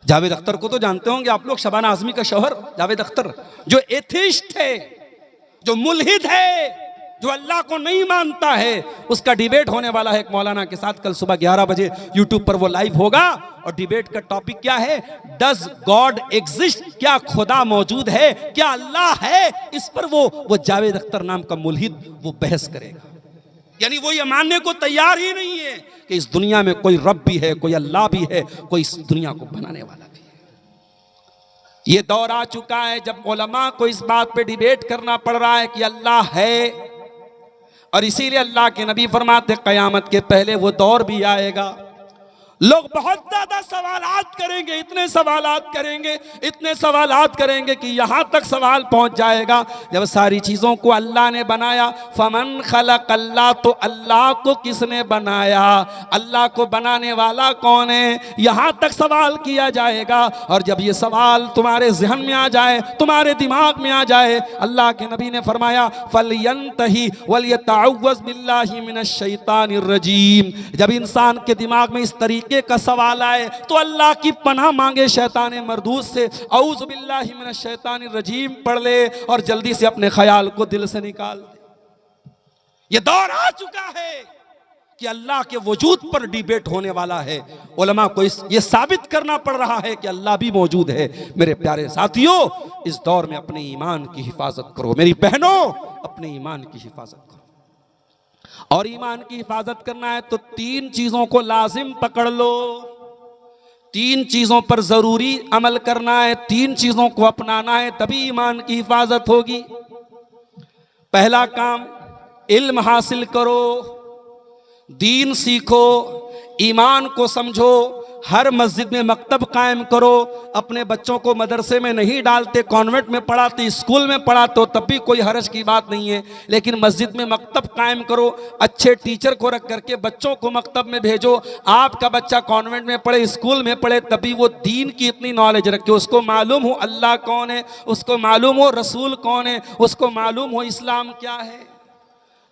जावेद अख्तर को तो जानते होंगे आप लोग, शबाना आजमी का शौहर जावेद अख्तर, जो एथिस्ट है, जो मुल्हिद है, जो अल्लाह को नहीं मानता है, उसका डिबेट होने वाला है एक मौलाना के साथ कल सुबह 11 बजे यूट्यूब पर वो लाइव होगा। और डिबेट का टॉपिक क्या है? Does God exist? क्या खुदा मौजूद है? क्या अल्लाह है? इस पर वो जावेद अख्तर नाम का मुल्हिद वो बहस करेगा। यानी वो ये मानने को तैयार ही नहीं है कि इस दुनिया में कोई रब भी है, कोई अल्लाह भी है, कोई इस दुनिया को बनाने वाला भी है। ये दौर आ चुका है जब उलमा को इस बात पे डिबेट करना पड़ रहा है कि अल्लाह है, और इसीलिए अल्लाह के नबी फरमाते क़यामत के पहले वो दौर भी आएगा, लोग बहुत ज्यादा सवालात करेंगे, इतने सवालात करेंगे कि यहां तक सवाल पहुंच जाएगा जब सारी चीजों को अल्लाह ने बनाया, फमन खलक अल्लाह, तो अल्लाह को किसने बनाया, अल्लाह को बनाने वाला कौन है, यहां तक सवाल किया जाएगा। और जब ये सवाल तुम्हारे जहन में आ जाए, तुम्हारे दिमाग में आ जाए, अल्लाह के नबी ने फरमाया फलयंतही वलयतअव्वज़ बिल्लाहि मिनश शैतानिर रजीम। जब इंसान के दिमाग में इस तरीके का सवाल आए तो अल्लाह की पनाह मांगे शैतान मरदूस से, औज़ु बिल्लाहि मिनश शैतानिर रजीम पढ़ ले और जल्दी से अपने ख्याल को दिल से निकाल दे। ये दौर आ चुका है कि अल्लाह के वजूद पर डिबेट होने वाला है। उलमा को ये साबित करना पड़ रहा है कि अल्लाह भी मौजूद है। मेरे प्यारे साथियों, इस दौर में अपने ईमान की हिफाजत करो। मेरी बहनों, अपने ईमान की हिफाजत करो। और ईमान की हिफाजत करना है तो 3 चीजों को लाजिम पकड़ लो, 3 चीजों पर जरूरी अमल करना है, 3 चीजों को अपनाना है, तभी ईमान की हिफाजत होगी। पहला काम, इल्म हासिल करो, दीन सीखो, ईमान को समझो। हर मस्जिद में मकतब कायम करो। अपने बच्चों को मदरसे में नहीं डालते, कॉन्वेंट में पढ़ाते, स्कूल में पढ़ाते हो, तब भी कोई हर्ज की बात नहीं है, लेकिन मस्जिद में मकतब कायम करो। अच्छे टीचर को रख करके बच्चों को मकतब में भेजो। आपका बच्चा कॉन्वेंट में पढ़े, स्कूल में पढ़े, तभी वो दीन की इतनी नॉलेज रखे, उसको मालूम हो अल्लाह कौन है, उसको मालूम हो रसूल कौन है, उसको मालूम हो इस्लाम क्या है।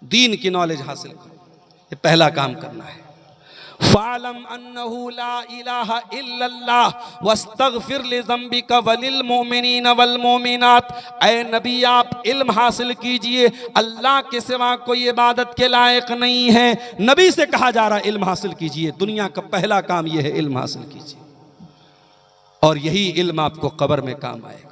दीन की नॉलेज हासिल करो, ये पहला काम करना है। फ़अलम अन्नहु ला इलाहा इल्लल्लाह वस्तगफिर लिज़ंबिका वलिल मोमिनीन वल मोमिनात। ऐ नबी, आप इल्म हासिल कीजिए, अल्लाह के सिवा कोई इबादत के लायक नहीं है। नबी से कहा जा रहा है इल्म हासिल कीजिए। दुनिया का पहला काम यह है, इल्म हासिल कीजिए, और यही इल्म आपको कब्र में काम आएगा।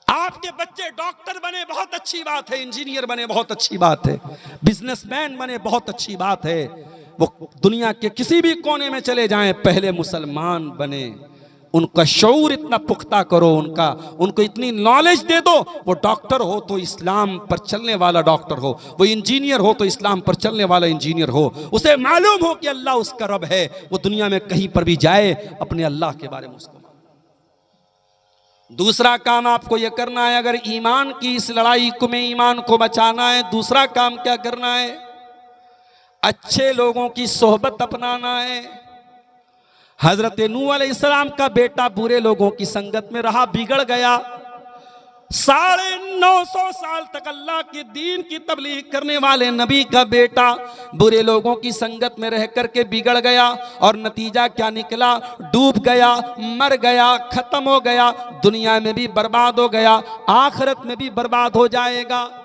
आपके बच्चे डॉक्टर बने, बहुत अच्छी बात है, इंजीनियर बने, बहुत अच्छी बात है, बिजनेसमैन बने, बहुत अच्छी बात है, वो दुनिया के किसी भी कोने में चले जाएं, पहले मुसलमान बने। उनका शऊर इतना पुख्ता करो, उनको इतनी नॉलेज दे दो, वो डॉक्टर हो तो इस्लाम पर चलने वाला डॉक्टर हो, वो इंजीनियर हो तो इस्लाम पर चलने वाला इंजीनियर हो, उसे मालूम हो कि अल्लाह उसका रब है। वो दुनिया में कहीं पर भी जाए, अपने अल्लाह के बारे में उसको। दूसरा काम आपको यह करना है, अगर ईमान की इस लड़ाई में ईमान को बचाना है, दूसरा काम क्या करना है? अच्छे लोगों की सोहबत अपनाना है। हजरत नूह अलैहिस्सलाम का बेटा बुरे लोगों की संगत में रहा, बिगड़ गया। 950 साल तक अल्लाह के दीन की तबलीग करने वाले नबी का बेटा बुरे लोगों की संगत में रह करके बिगड़ गया, और नतीजा क्या निकला? डूब गया, मर गया, खत्म हो गया, दुनिया में भी बर्बाद हो गया, आखिरत में भी बर्बाद हो जाएगा।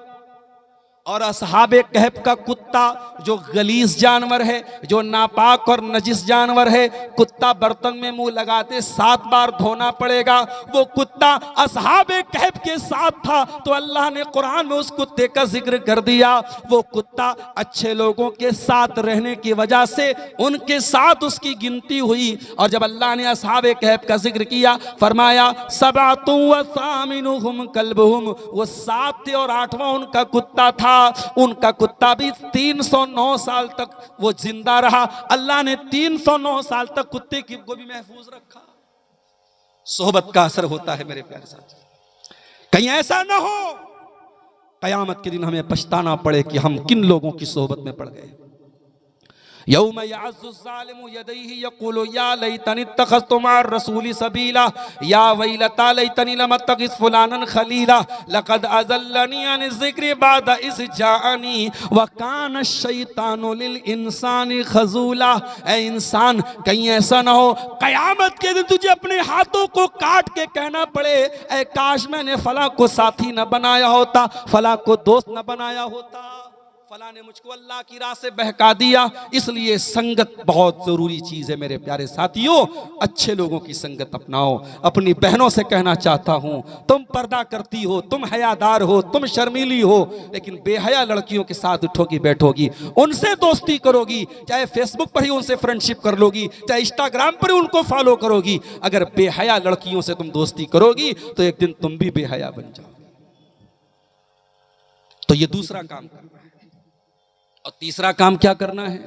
और असहाबे कहफ का कुत्ता, जो गलीज जानवर है, जो नापाक और नजिस जानवर है, कुत्ता बर्तन में मुंह लगाते 7 बार धोना पड़ेगा, वो कुत्ता असहाबे कहफ के साथ था, तो अल्लाह ने कुरान में उस कुत्ते का जिक्र कर दिया। वो कुत्ता अच्छे लोगों के साथ रहने की वजह से उनके साथ उसकी गिनती हुई, और जब अल्लाह ने असहाबे कहफ का जिक्र किया, फरमाया सबअतु व सामिनुहुम कल्बुहुम, वो 7 थे और 8वां उनका कुत्ता था। उनका कुत्ता भी 309 साल तक वो जिंदा रहा। अल्लाह ने 309 साल तक कुत्ते को भी महफूज रखा। सोहबत का असर होता है मेरे प्यारे साथी। कहीं ऐसा ना हो कयामत के दिन हमें पछताना पड़े कि हम किन लोगों की सोहबत में पड़ गए। यौम यअज़्ज़ु ज़ालिमु यदैहि यक़ूलु या लैतनी इत्तख़ज़्तु मअ रसूलि सबीला या वैलता लैतनी लम अत्तख़िज़ फ़ुलानन ख़लीला लक़द अज़ल्लनी अन ज़िक्रि बअद इज़ जाअनी व कान अश-शैतानु लिल इंसानी ख़ज़ूला। ऐ इंसान, कहीं ऐसा ना हो क़यामत के दिन तुझे अपने हाथों को काट के कहना पड़े, ऐ काश मैंने फलां को साथी न बनाया होता, फलां को दोस्त न बनाया होता, फला ने मुझको अल्लाह की राह से बहका दिया। इसलिए संगत बहुत जरूरी चीज है मेरे प्यारे साथियों। अच्छे लोगों की संगत अपनाओ। अपनी बहनों से कहना चाहता हूं, तुम पर्दा करती हो, तुम हयादार हो, तुम शर्मीली हो, लेकिन बेहया लड़कियों के साथ उठोगी बैठोगी, उनसे दोस्ती करोगी, चाहे फेसबुक पर ही उनसे फ्रेंडशिप कर लोगी, चाहे इंस्टाग्राम पर ही उनको फॉलो करोगी। अगर बेहया लड़कियों से तुम दोस्ती करोगी तो एक दिन तुम भी बेहया बन जाओ। तो ये दूसरा काम करना है। और तीसरा काम क्या करना है?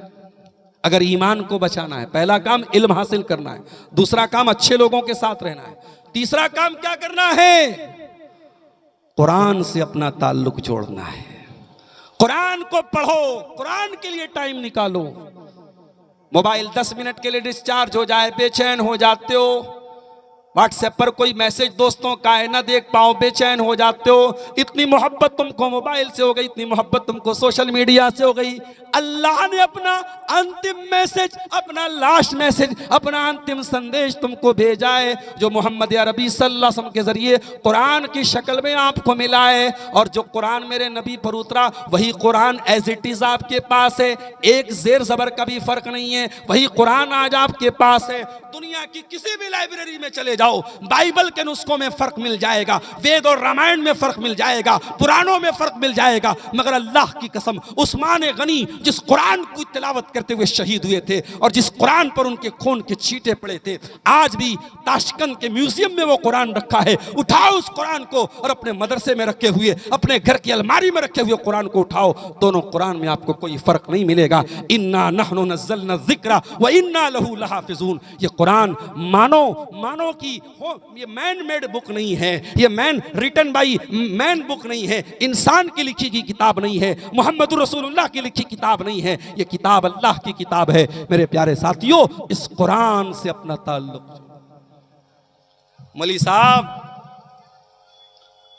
अगर ईमान को बचाना है, पहला काम इल्म हासिल करना है, दूसरा काम अच्छे लोगों के साथ रहना है, तीसरा काम क्या करना है? कुरान से अपना ताल्लुक जोड़ना है। कुरान को पढ़ो, कुरान के लिए टाइम निकालो। मोबाइल 10 मिनट के लिए डिस्चार्ज हो जाए बेचैन हो जाते हो, व्हाट्सएप पर कोई मैसेज दोस्तों का है ना देख पाओ बेचैन हो जाते हो। इतनी मोहब्बत तुमको मोबाइल से हो गई, इतनी मोहब्बत तुमको सोशल मीडिया से हो गई। अल्लाह ने अपना अंतिम मैसेज, अपना लास्ट मैसेज, अपना अंतिम संदेश तुमको भेजा है, जो मोहम्मद अरबी सल्लल्लाहु अलैहि वसल्लम के जरिए कुरान की शक्ल में आपको मिला है। और जो कुरान मेरे नबी पर उतरा वही कुरान एज इट इज आपके पास है, एक जेर जबर का भी फर्क नहीं है, वही कुरान आज आपके पास है। दुनिया की किसी भी लाइब्रेरी में चले जाओ, बाइबल के नुस्खों में फर्क मिल जाएगा, वेद और रामायण में फर्क मिल जाएगा, पुराणों में फर्क मिल जाएगा, मगर अल्लाह की कसम उस्मान गनी जिस कुरान की तिलावत करते हुए शहीद हुए थे और जिस कुरान पर उनके खून के छींटे पड़े थे, आज भी ताशकंद के म्यूजियम में वो कुरान रखा है। उठाओ उस कुरान को और अपने मदरसे में रखे हुए, अपने घर की अलमारी में रखे हुए कुरान को उठाओ, दोनों कुरान में आपको कोई फर्क नहीं मिलेगा। इन्ना नहनु नज़्ज़लना ज़िक्रा व इन्ना लहू लहाफ़िज़ून। ये कुरान मानो कि ये मैन मेड बुक नहीं है, ये man written by man book नहीं है, इंसान की लिखी की किताब नहीं है, मोहम्मद रसूलुल्लाह की लिखी किताब नहीं है, ये किताब अल्लाह की किताब है। मेरे प्यारे साथियों, इस कुरान से अपना ताल्लुक। मौलवी साहब,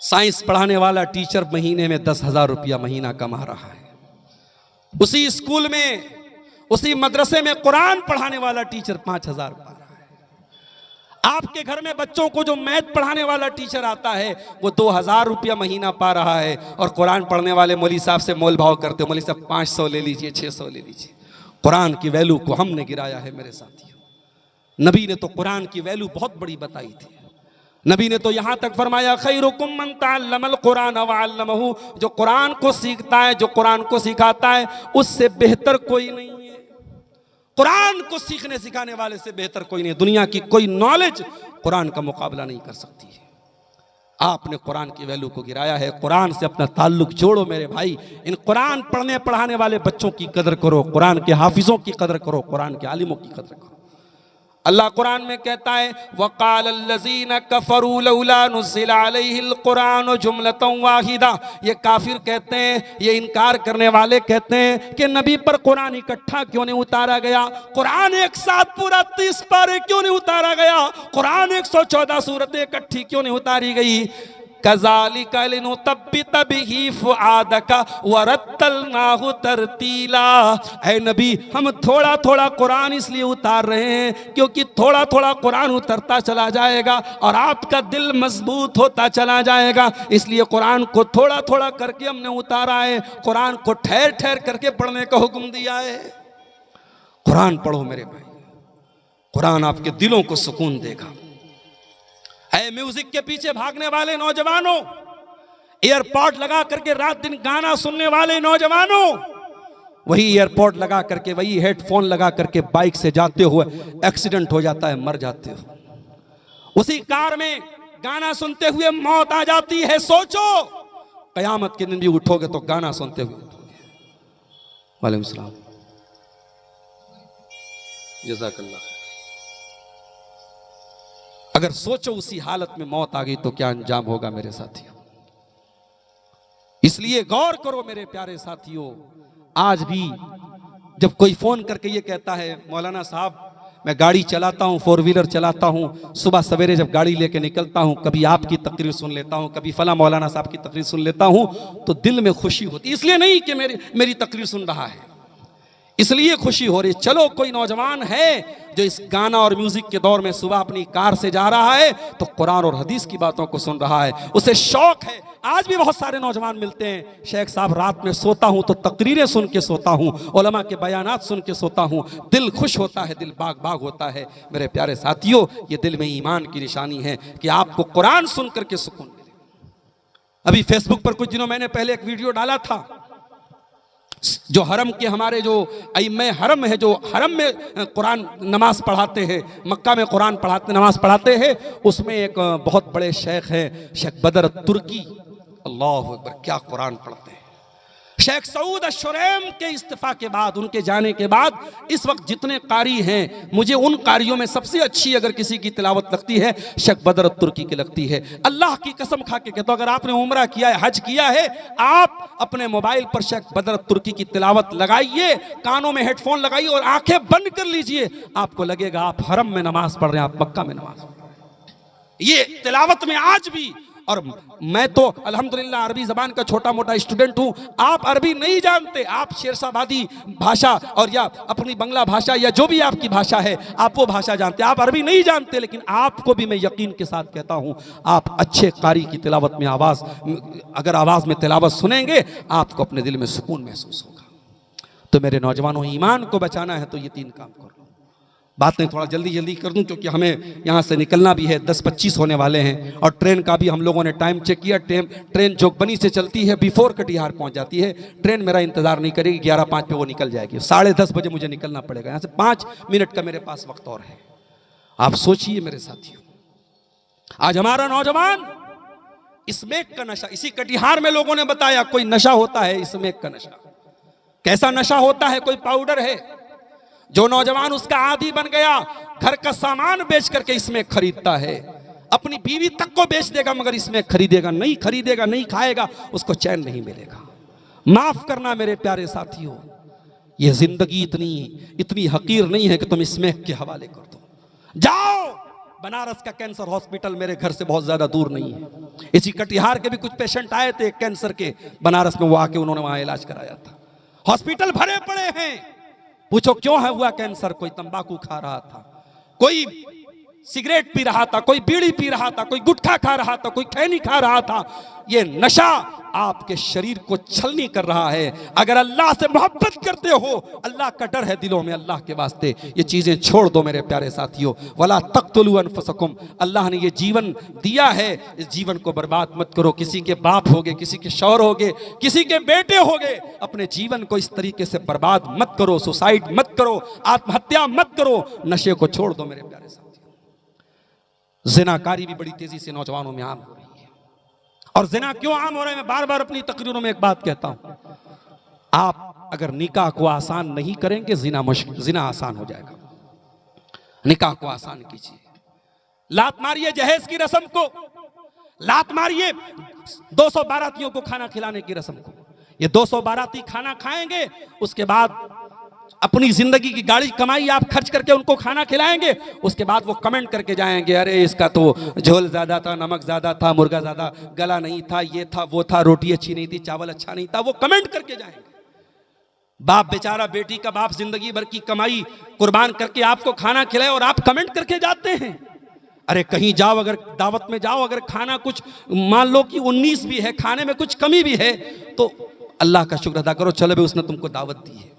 साइंस पढ़ाने वाला टीचर महीने में 10,000 रुपया महीना कमा रहा है। उसी स्कूल में, उसी मदरसे में कुरान पढ़ाने वाला टीचर 5,000 पा रहा है। आपके घर में बच्चों को जो मैथ पढ़ाने वाला टीचर आता है वो 2,000 रुपया महीना पा रहा है, और कुरान पढ़ने वाले मौलवी साहब से मोल भाव करते हो, मौलवी साहब 500 ले लीजिए, 600 ले लीजिए। कुरान की वैल्यू को हमने गिराया है मेरे साथियों। नबी ने तो कुरान की वैल्यू बहुत बड़ी बताई थी। नबी ने तो यहां तक फरमाया, खैरुकुम मन तअल्लमल कुरान व अल्लमहु, जो कुरान को सीखता है, जो कुरान को सिखाता है, उससे बेहतर कोई नहीं है। कुरान को सीखने सिखाने वाले से बेहतर कोई नहीं। दुनिया की कोई नॉलेज कुरान का मुकाबला नहीं कर सकती है। आपने कुरान की वैल्यू को गिराया है। कुरान से अपना ताल्लुक जोड़ो मेरे भाई। इन कुरान पढ़ने पढ़ाने वाले बच्चों की कदर करो, कुरान के हाफिजों की कदर करो, कुरान के आलिमों की कदर करो। अल्लाह कुरान में कहता है, वक़ालल्लज़ीना कफ़रू लौला नुज़्ज़िला अलैहिल कुरान जुमलतन वाहिदा। ये काफिर कहते हैं, ये इनकार करने वाले कहते हैं कि नबी पर कुरान इकट्ठा क्यों नहीं उतारा गया, कुरान एक साथ पूरा 30 पारे क्यों नहीं उतारा गया, कुरान 114 सूरतें इकट्ठी क्यों नहीं उतारी गई। कज़ालिका लिनुतब्बित बिही फुआदका वरत्तलनाहु तरतीला। ऐ नबी, हम थोड़ा थोड़ा कुरान इसलिए उतार रहे हैं क्योंकि थोड़ा थोड़ा कुरान उतरता चला जाएगा और आपका दिल मजबूत होता चला जाएगा। इसलिए कुरान को थोड़ा थोड़ा करके हमने उतारा है, कुरान को ठहर ठहर करके पढ़ने का हुक्म दिया है। कुरान पढ़ो मेरे भाई, कुरान आपके दिलों को सुकून देगा। है म्यूजिक के पीछे भागने वाले नौजवानों, एयरपॉड लगा करके रात दिन गाना सुनने वाले नौजवानों, वही एयरपॉड लगा करके, वही हेडफोन लगा करके बाइक से जाते हुए एक्सीडेंट हो जाता है, मर जाते हो। उसी कार में गाना सुनते हुए मौत आ जाती है। सोचो कयामत के दिन भी उठोगे तो गाना सुनते हुए उठोगे। वालेकुम सलाम, जज़ाकल्लाह। अगर सोचो उसी हालत में मौत आ गई तो क्या अंजाम होगा मेरे साथियों। इसलिए गौर करो मेरे प्यारे साथियों, आज भी जब कोई फ़ोन करके ये कहता है मौलाना साहब मैं गाड़ी चलाता हूँ, 4 व्हीलर चलाता हूँ, सुबह सवेरे जब गाड़ी लेके निकलता हूँ कभी आपकी तकरीर सुन लेता हूँ, कभी फला मौलाना साहब की तकरीर सुन लेता हूँ, तो दिल में खुशी होती। इसलिए नहीं कि मेरी तकरीर सुन रहा है, इसलिए खुशी हो रही। चलो कोई नौजवान है जो इस गाना और म्यूजिक के दौर में सुबह अपनी कार से जा रहा है तो कुरान और हदीस की बातों को सुन रहा है, उसे शौक है। आज भी बहुत सारे नौजवान मिलते हैं, शेख साहब रात में सोता हूं तो तकरीरें सुन के सोता हूं, उलमा के बयानात सुन के सोता हूं, दिल खुश होता है, दिल बाग बाग होता है। मेरे प्यारे साथियों, ये दिल में ईमान की निशानी है कि आपको कुरान सुन करके सुकून मिले। अभी फेसबुक पर कुछ दिनों मैंने पहले एक वीडियो डाला था, जो हरम के हमारे जो अइम्मे हरम है, जो हरम में कुरान नमाज पढ़ाते हैं, मक्का में कुरान पढ़ाते नमाज पढ़ाते हैं, उसमें एक बहुत बड़े शेख हैं, शेख बदर तुर्की, अल्लाह अकबर, क्या कुरान पढ़ते हैं। शेख सऊद अशुरैम के इस्तीफा के बाद, उनके जाने के बाद इस वक्त जितने कारी हैं, मुझे उन कारियों में सबसे अच्छी अगर किसी की तिलावत लगती है शेख बदर तुर्की की लगती है। अल्लाह की कसम खा के कहता हूं, अगर आपने उम्रा किया है, हज किया है, आप अपने मोबाइल पर शेख बदर तुर्की की तिलावत लगाइए, कानों में हेडफोन लगाइए और आंखें बंद कर लीजिए, आपको लगेगा आप हरम में नमाज पढ़ रहे हैं, आप मक्का में नमाज पढ़ रहे हैं। ये तिलावत में आज भी, और मैं तो अल्हम्दुलिल्लाह अरबी ज़बान का छोटा मोटा स्टूडेंट हूँ, आप अरबी नहीं जानते, आप शेरशाबादी भाषा और या अपनी बंगला भाषा या जो भी आपकी भाषा है आप वो भाषा जानते, आप अरबी नहीं जानते, लेकिन आपको भी मैं यकीन के साथ कहता हूँ, आप अच्छे कारी की तिलावत में अगर आवाज़ में तिलावत सुनेंगे आपको अपने दिल में सुकून महसूस होगा। तो मेरे नौजवानों, ईमान को बचाना है तो ये 3 काम करो। बातें थोड़ा जल्दी कर दूं क्योंकि हमें यहाँ से निकलना भी है, 10:25 होने वाले हैं, और ट्रेन का भी हम लोगों ने टाइम चेक किया। ट्रेन जोगबनी से चलती है, बिफोर कटिहार पहुँच जाती है। ट्रेन मेरा इंतजार नहीं करेगी, 11:05 पे वो निकल जाएगी, 10:30 बजे मुझे निकलना पड़ेगा यहाँ से, 5 मिनट का मेरे पास वक्त और है। आप सोचिए मेरे साथियों, आज हमारा नौजवान स्मैक का नशा, इसी कटिहार में लोगों ने बताया कोई नशा होता है स्मैक का नशा। कैसा नशा होता है? कोई पाउडर है, जो नौजवान उसका आदी बन गया, घर का सामान बेच करके इसमें खरीदता है, अपनी बीवी तक को बेच देगा मगर इसमें खरीदेगा नहीं, खरीदेगा नहीं, खाएगा, उसको चैन नहीं मिलेगा। माफ करना मेरे प्यारे साथियों, ये जिंदगी इतनी हकीर नहीं है कि तुम इसमें के हवाले कर दो। जाओ, बनारस का कैंसर हॉस्पिटल मेरे घर से बहुत ज्यादा दूर नहीं है। इसी कटिहार के भी कुछ पेशेंट आए थे कैंसर के, बनारस में, वो आके उन्होंने वहां इलाज कराया था। हॉस्पिटल भरे पड़े हैं, पूछो क्यों है हुआ कैंसर? कोई तंबाकू खा रहा था, कोई सिगरेट पी रहा था, कोई बीड़ी पी रहा था, कोई गुटखा खा रहा था, कोई खैनी खा रहा था। ये नशा आपके शरीर को छलनी कर रहा है। अगर अल्लाह से मोहब्बत करते हो, अल्लाह का डर है दिलों में, अल्लाह के वास्ते ये चीजें छोड़ दो मेरे प्यारे साथियों। वला तक़्तुलू अनफुसकुम, अल्लाह ने ये जीवन दिया है, इस जीवन को बर्बाद मत करो। किसी के बाप होगे, किसी के शौहर होगे, किसी के बेटे होगे, अपने जीवन को इस तरीके से बर्बाद मत करो। सुसाइड मत करो, आत्महत्या मत करो, नशे को छोड़ दो मेरे प्यारे साथियों। ज़िनाकारी भी बड़ी तेजी से नौजवानों में आम हो रही है। और ज़िना क्यों आम हो रहा है? मैं बार बार अपनी तकरीरों में एक बात कहता हूं, आप अगर निकाह को आसान नहीं करेंगे, ज़िना आसान हो जाएगा। निकाह को आसान कीजिए, लात मारिए जहेज की रस्म को, लात मारिए 200 बारातियों को खाना खिलाने की रस्म को। ये 200 बाराती खाना खाएंगे, उसके बाद अपनी जिंदगी की गाड़ी कमाई आप खर्च करके उनको खाना खिलाएंगे, उसके बाद वो कमेंट करके जाएंगे, अरे इसका तो झोल ज्यादा था, नमक ज्यादा था, मुर्गा ज्यादा गला नहीं था, ये था वो था, रोटी अच्छी नहीं थी, चावल अच्छा नहीं था, वो कमेंट करके जाएंगे। बाप बेचारा, बेटी का बाप जिंदगी भर की कमाई कुर्बान करके आपको खाना खिलाए और आप कमेंट करके जाते हैं। अरे कहीं जाओ, अगर दावत में जाओ, अगर खाना कुछ मान लो कि 19 भी है, खाने में कुछ कमी भी है, तो अल्लाह का शुक्र अदा करो, चलो भाई उसने तुमको दावत दी है।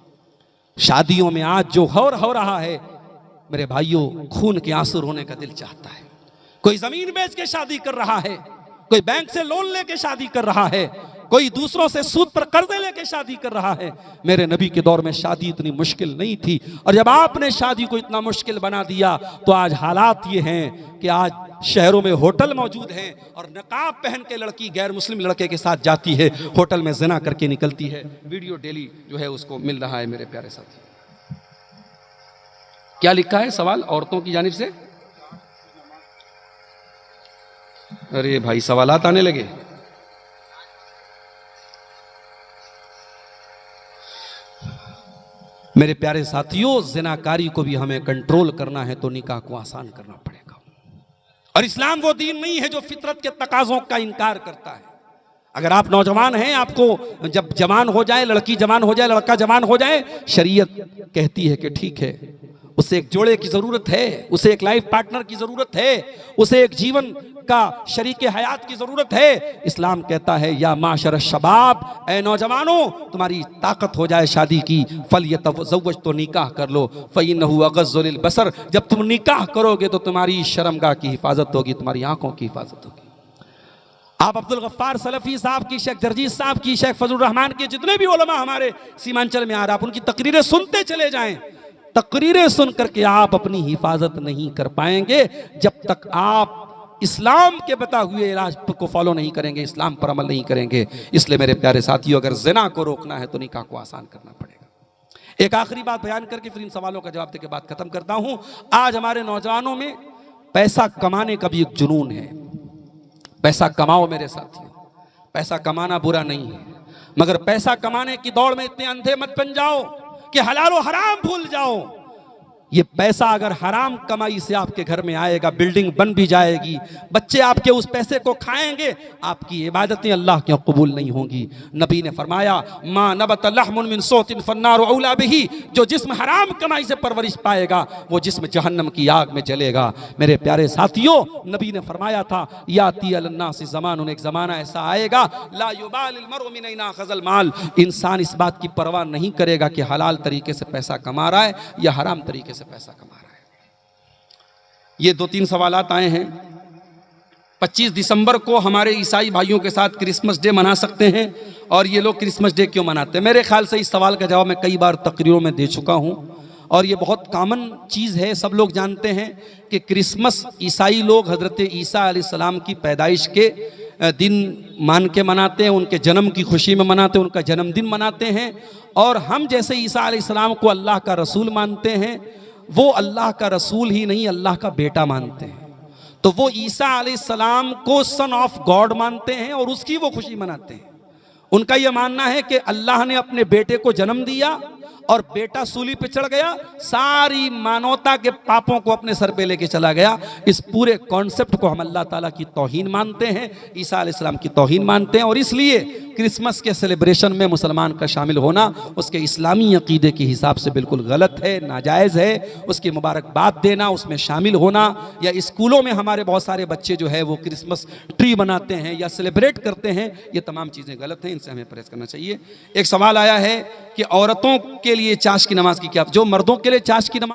शादियों में आज जो हो रहा है मेरे भाइयों, खून के आंसू रोने का दिल चाहता है। कोई जमीन बेच के शादी कर रहा है, कोई बैंक से लोन लेके शादी कर रहा है, कोई दूसरों से सूद पर कर्जे लेके शादी कर रहा है। मेरे नबी के दौर में शादी इतनी मुश्किल नहीं थी, और जब आपने शादी को इतना मुश्किल बना दिया तो आज हालात ये हैं कि आज शहरों में होटल मौजूद हैं और नकाब पहन के लड़की गैर मुस्लिम लड़के के साथ जाती है, होटल में ज़िना करके निकलती है। वीडियो डेली जो है उसको मिल रहा है मेरे प्यारे साथी। क्या लिखा है सवाल औरतों की जानिब से? अरे भाई सवालात आने लगे। मेरे प्यारे साथियों, ज़िनाकारी को भी हमें कंट्रोल करना है तो निकाह को आसान करना पड़ेगा। और इस्लाम वो दीन नहीं है जो फितरत के तकाज़ों का इनकार करता है। अगर आप नौजवान हैं, आपको जब जवान हो जाए, लड़की जवान हो जाए, लड़का जवान हो जाए, शरीयत कहती है कि ठीक है, उसे एक जोड़े की जरूरत है, उसे एक लाइफ पार्टनर की जरूरत है, उसे एक जीवन का शरीके हयात की जरूरत है। इस्लाम कहता है या माशर शबाब, ए नौजवानों, तुम्हारी ताकत हो जाए शादी की, फल यतज़व्वज, तो निकाह कर लो, फ़इन्नहु अग़ज़्ज़ु लिल-बसर, जब तुम निकाह करोगे तो तुम्हारी शर्मगाह की हिफाजत होगी, तुम्हारी आंखों की हिफाजत होगी। आप अब्दुल गफ्फार सलफी साहब की, शेख जरजीत साहब की, शेख फजलुर रहमान के जितने भी उलमा हमारे सीमांचल में आ रहा, आप उनकी तकरीरें सुनते चले जाएं। तकरीरें सुन करके आप अपनी हिफाजत नहीं कर पाएंगे जब तक आप इस्लाम के बता हुए इलाज को फॉलो नहीं करेंगे, इस्लाम पर अमल नहीं करेंगे। इसलिए मेरे प्यारे साथियों, अगर ज़िना को रोकना है तो निकाह को आसान करना पड़ेगा। एक आखिरी बात बयान करके फिर इन सवालों का जवाब देकर बात खत्म करता हूं। आज हमारे नौजवानों में पैसा कमाने का भी एक जुनून है। पैसा कमाओ मेरे साथियों, पैसा कमाना बुरा नहीं है, मगर पैसा कमाने की दौड़ में इतने अंधे मत बन जाओ कि हलाल और हराम भूल जाओ। ये पैसा अगर हराम कमाई से आपके घर में आएगा, बिल्डिंग बन भी जाएगी, बच्चे आपके उस पैसे को खाएंगे, आपकी इबादतें अल्लाह के कबूल नहीं होंगी। नबी ने फरमाया, मा नबत लहमुन मिन सोतिन फन्नारु औला बिही, जो जिस्म हराम कमाई से परवरिश पाएगा वो जिस्म जहन्नम की आग में जलेगा। मेरे प्यारे साथियों, नबी ने फरमाया था, याती अलन्नास ज़मानुन, एक ज़माना ऐसा आएगा, ला युबालिल मरउ मिन ऐना अख़ज़ल माल, इंसान इस बात की परवाह नहीं करेगा कि हलाल तरीके से पैसा कमा रहा है या हराम तरीके से पैसा कमा रहा है। ये 2-3 सवालात आए हैं। 25 दिसंबर को हमारे ईसाई भाइयों के साथ क्रिसमस डे मना सकते हैं, और ये लोग क्रिसमस डे क्यों मनाते हैं? मेरे ख्याल से इस सवाल का जवाब मैं कई बार तकरीरों में दे चुका हूं, और ये बहुत कॉमन चीज़ है। सब लोग जानते हैं कि क्रिसमस ईसाई लोग हज़रत ईसा अलैहिस्सलाम की पैदाइश के दिन मान के मनाते हैं, उनके जन्म की खुशी में मनाते हैं, उनका जन्मदिन मनाते हैं। और हम जैसे ईसा अलैहिस्सलाम को अल्लाह का रसूल मानते हैं, वो अल्लाह का रसूल ही नहीं, अल्लाह का बेटा मानते हैं। तो वो ईसा अलैहिस्सलाम को सन ऑफ गॉड मानते हैं और उसकी वो खुशी मनाते हैं। उनका यह मानना है कि अल्लाह ने अपने बेटे को जन्म दिया और बेटा सूली पे चढ़ गया, सारी मानवता के पापों को अपने सर पे लेके चला गया। इस पूरे कॉन्सेप्ट को हम अल्लाह ताला की तौहीन मानते हैं, ईसा अलैहिस्सलाम की तौहीन मानते हैं। और इसलिए क्रिसमस के सेलिब्रेशन में मुसलमान का शामिल होना उसके इस्लामी अकीदे के हिसाब से बिल्कुल गलत है, नाजायज़ है। उसकी मुबारकबाद देना, उसमें शामिल होना, या स्कूलों में हमारे बहुत सारे बच्चे जो है वो क्रिसमस ट्री बनाते हैं या सेलिब्रेट करते हैं, ये तमाम चीज़ें गलत हैं, इनसे हमें परहेज़ करना चाहिए। एक सवाल आया है कि औरतों के लिए चाश की नमाज की क्या, जो मर्दों के लिए चाश की नमाज